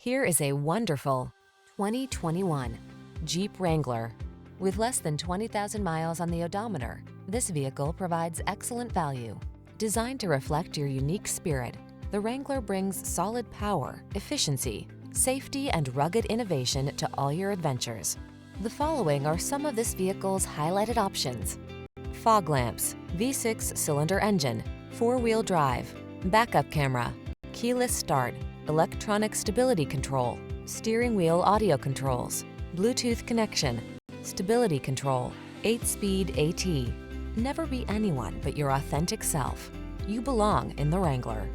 Here is a wonderful 2021 Jeep Wrangler. With less than 20,000 miles on the odometer, this vehicle provides excellent value. Designed to reflect your unique spirit, the Wrangler brings solid power, efficiency, safety, and rugged innovation to all your adventures. The following are some of this vehicle's highlighted options: fog lamps, V6 cylinder engine, four-wheel drive, backup camera, keyless start, electronic stability control, steering wheel audio controls, Bluetooth connection, stability control, 8-speed AT. Never be anyone but your authentic self. You belong in the Wrangler.